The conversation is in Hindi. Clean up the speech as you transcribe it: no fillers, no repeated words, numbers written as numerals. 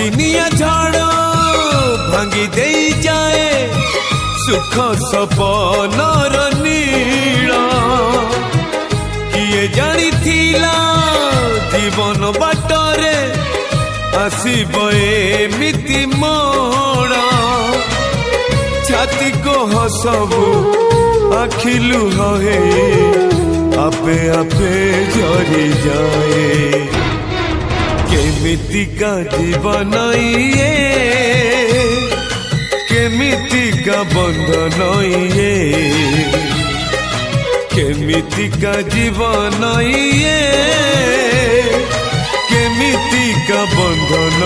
अदिनिया झाड़ भांगी दे जाए सुख सपनर नीड़ किए जानी थिला जीवन बाटरे आसीब एमिति मोड़ छाती को हसबू आखिलु हे आपे आपे झरी जाए केमितिका जीवन ये केमितिका बंधन ये केमितिका जीवन ये केमितिका बंधन